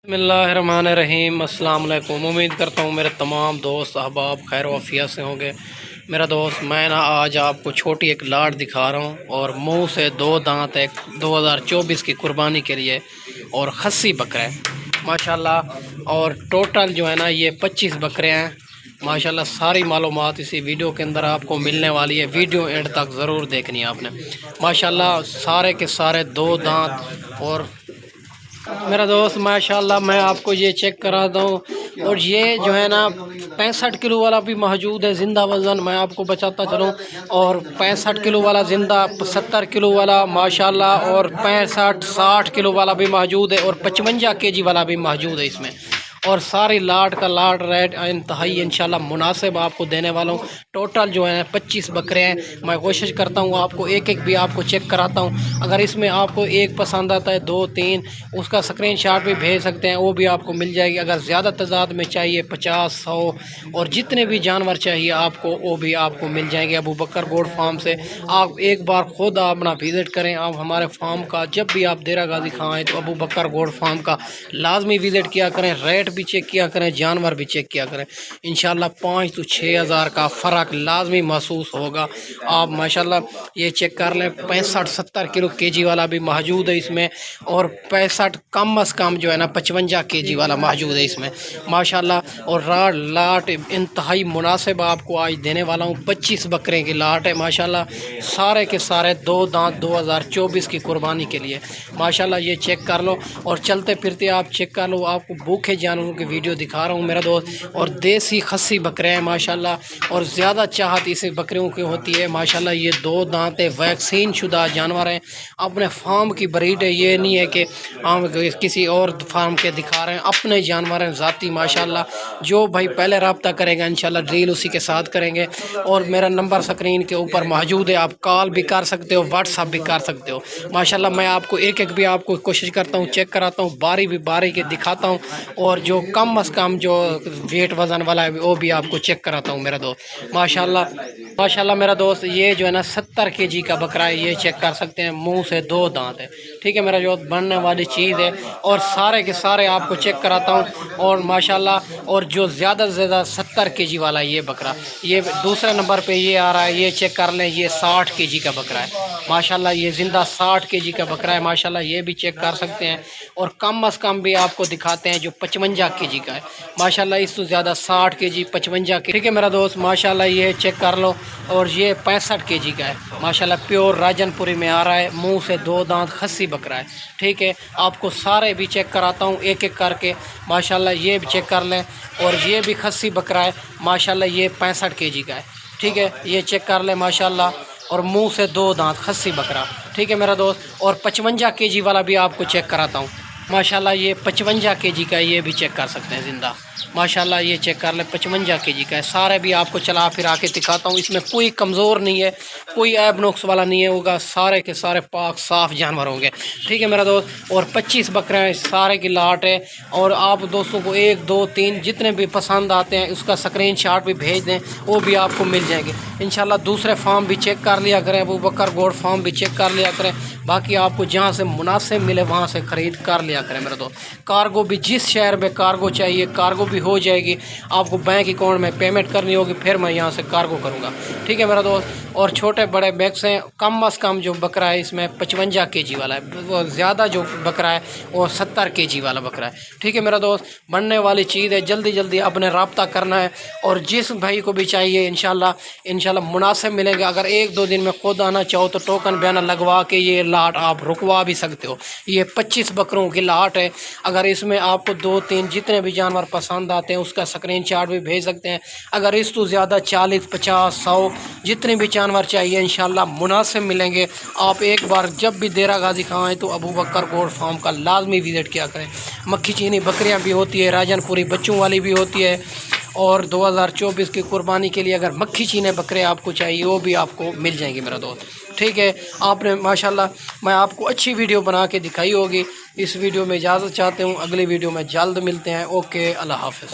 بسم اللہ الرحمن الرحیم۔ السلام علیکم۔ امید کرتا ہوں میرے تمام دوست احباب خیر و عافیت سے ہوں گے۔ میرا دوست میں آج آپ کو چھوٹی ایک لاٹ دکھا رہا ہوں اور منہ سے دو دانت ایک 2024 کی قربانی کے لیے اور خصی بکرا ہے ماشاءاللہ، اور ٹوٹل جو ہے نا یہ 25 بکرے ہیں ماشاءاللہ۔ ساری معلومات اسی ویڈیو کے اندر آپ کو ملنے والی ہے، ویڈیو اینڈ تک ضرور دیکھنی ہے آپ نے ماشاءاللہ۔ سارے کے سارے دو دانت اور میرا دوست ماشاءاللہ میں آپ کو یہ چیک کراتا ہوں، اور یہ جو ہے نا 65 کلو والا بھی موجود ہے زندہ وزن، میں آپ کو بچاتا چلوں، اور 65 کلو والا زندہ، 70 کلو والا ماشاءاللہ، اور 65-60 کلو والا بھی موجود ہے، اور 55 کے جی والا بھی موجود ہے اس میں، اور ساری لاٹ کا لاٹ ریٹ انتہائی انشاءاللہ مناسب آپ کو دینے والا ہوں۔ ٹوٹل جو ہے 25 بکرے ہیں، میں کوشش کرتا ہوں آپ کو ایک ایک بھی آپ کو چیک کراتا ہوں۔ اگر اس میں آپ کو ایک پسند آتا ہے 2-3 اس کا اسکرین شاٹ بھی بھیج سکتے ہیں، وہ بھی آپ کو مل جائے گی۔ اگر زیادہ تعداد میں چاہیے 50-100 اور جتنے بھی جانور چاہیے آپ کو وہ بھی آپ کو مل جائیں گے ابو بکر گوڈ فارم سے۔ آپ ایک بار خود اپنا وزٹ کریں، آپ ہمارے فارم کا جب بھی آپ دیرہ غازی خاں آئیں تو ابو بکر گوڈ فارم کا لازمی وزٹ کیا کریں، ریٹ بھی چیک کیا کریں، جانور بھی چیک کیا کریں۔ انشاءاللہ 5 سے 6 ہزار کا فرق لازمی محسوس ہوگا۔ آپ ماشاءاللہ یہ چیک کر لیں، 65-70 کلو کے جی والا بھی موجود ہے اس میں، اور 65 کم از کم جو ہے نا 55 کے جی والا موجود ہے اس میں ماشاءاللہ۔ اور لاٹ انتہائی مناسب آپ کو آج دینے والا ہوں، 25 بکرے کی لاٹ ہے ماشاءاللہ، سارے کے سارے دو دانت 2024 کی قربانی کے لیے ماشاءاللہ۔ یہ چیک کر لو، اور چلتے پھرتے آپ چیک کر لو، آپ کو بھوکے جانوروں کی ویڈیو دکھا رہا ہوں میرا دوست، اور دیسی خصی بکرے ہیں ماشاءاللہ، اور زیادہ چاہت اسے بکریوں کی ہوتی ہے ماشاءاللہ۔ یہ دو دانت ویکسین شدہ جانور ہیں، اپنے فارم کی بریڈ ہے، یہ نہیں ہے کہ ہم کسی اور فارم کے دکھا رہے ہیں، اپنے جانور ہیں ذاتی ماشاءاللہ۔ جو بھائی پہلے رابطہ کرے گا انشاءاللہ ڈیل اسی کے ساتھ کریں گے، اور میرا نمبر سکرین کے اوپر موجود ہے، آپ کال بھی کر سکتے ہو، واٹس ایپ بھی کر سکتے ہو ماشاءاللہ۔ میں آپ کو ایک ایک بھی آپ کو کوشش کرتا ہوں چیک کراتا ہوں، باری کے دکھاتا ہوں، اور جو کم از کم جو ویٹ وزن والا ہے وہ بھی آپ کو چیک کراتا ہوں میرا دوست ماشاءاللہ میرا دوست۔ یہ جو ہے نا 70 کے جی کا بکرا ہے، یہ چیک کر سکتے ہیں، منہ سے دو دانت ہے، ٹھیک ہے میرا جو بننے والی چیز ہے، اور سارے کے سارے آپ کو چیک کراتا ہوں، اور ماشاءاللہ۔ اور جو زیادہ سے زیادہ 70 کے جی والا یہ بکرا، یہ دوسرے نمبر پہ یہ آ رہا ہے، یہ چیک کر لیں، یہ 60 کے جی کا بکرا ہے ماشاءاللہ، یہ زندہ 60 کے جی کا بکرا ہے ماشاءاللہ، یہ بھی چیک کر سکتے ہیں۔ اور کم از کم بھی آپ کو دکھاتے ہیں جو 55 کے جی کا ہے ماشاءاللہ، اس سے زیادہ 60 کے جی 55 کے، ٹھیک ہے میرا دوست ماشاءاللہ۔ یہ چیک کر لو، اور یہ 65 کے جی کا ہے ماشاءاللہ، پیور راجن پوری میں آ رہا ہے، منہ سے دو دانت خصی بکرا ہے، ٹھیک ہے۔ آپ کو سارے بھی چیک کراتا ہوں ایک ایک کر کے ماشاءاللہ، یہ بھی چیک کر لیں، اور یہ بھی خصی بکرا ہے ماشاءاللہ، یہ 65 کے جی کا ہے، ٹھیک ہے، یہ چیک کر لیں ماشاءاللہ، اور منہ سے دو دانت خصی بکرا، ٹھیک ہے میرا دوست۔ اور 55 کے جی والا بھی آپ کو چیک کراتا ہوں ماشاءاللہ، یہ 55 کے جی کا ہے، یہ بھی چیک کر سکتے ہیں زندہ ماشاءاللہ، یہ چیک کر لیں 55 کے جی کا ہے۔ سارے بھی آپ کو چلا پھر آ کے دکھاتا ہوں، اس میں کوئی کمزور نہیں ہے، کوئی عیب نقص والا نہیں ہے ہوگا، سارے کے سارے پاک صاف جانور ہوں گے، ٹھیک ہے میرا دوست۔ اور 25 بکرے ہیں، سارے کی لاٹ ہے، اور آپ دوستوں کو 1-2-3 جتنے بھی پسند آتے ہیں اس کا اسکرین شاٹ بھی بھیج دیں، وہ بھی آپ کو مل جائیں گے انشاءاللہ۔ دوسرے فارم بھی چیک کر لیا کریں، ابو بکر گوڈ فارم بھی چیک کر لیا کریں، باقی آپ کو جہاں سے مناسب ملے وہاں سے خرید کر لیا کریں میرا دوست۔ کارگو بھی جس شہر میں کارگو چاہیے کارگو بھی ہو جائے گی، آپ کو بینک اکاؤنٹ میں پیمنٹ کرنی ہوگی، پھر میں یہاں سے کارگو کروں گا، ٹھیک ہے میرا دوست۔ اور چھوٹے بڑے بیگس ہیں، کم از کم جو بکرا ہے اس میں 55 کے جی والا ہے، وہ زیادہ جو بکرا ہے وہ 70 کے جی والا بکرا ہے، ٹھیک ہے میرا دوست۔ بننے والی چیز ہے، جلدی آپ نے رابطہ کرنا ہے، اور جس بھائی کو بھی چاہیے انشاءاللہ مناسب ملیں گے۔ اگر 1-2 دن میں خود آنا چاہو تو ٹوکن بیانہ لگوا کے یہ لاٹ آپ رکوا بھی سکتے ہو۔ یہ 25 بکروں کی لاٹ ہے، اگر اس میں آپ کو 2-3 جتنے بھی جانور پسند آتے ہیں اس کا اسکرین شاٹ بھی بھیج سکتے ہیں۔ اگر اس تو زیادہ 40-50-100 جتنے بھی جانور چاہیے انشاءاللہ مناسب ملیں گے۔ آپ ایک بار جب بھی دیرہ غازی خاں آئیں تو ابو بکر گوڈ فارم کا لازمی وزٹ کیا کریں۔ مکھی چینی بکریاں بھی ہوتی ہے، راجن پوری بچوں والی بھی ہوتی ہے، اور 2024 کی قربانی کے لیے اگر مکھی چینے بکرے آپ کو چاہیے وہ بھی آپ کو مل جائیں گے میرا دوست، ٹھیک ہے۔ آپ نے ماشاءاللہ میں آپ کو اچھی ویڈیو بنا کے دکھائی ہوگی، اس ویڈیو میں اجازت چاہتے ہوں، اگلی ویڈیو میں جلد ملتے ہیں، اوکے، اللہ حافظ۔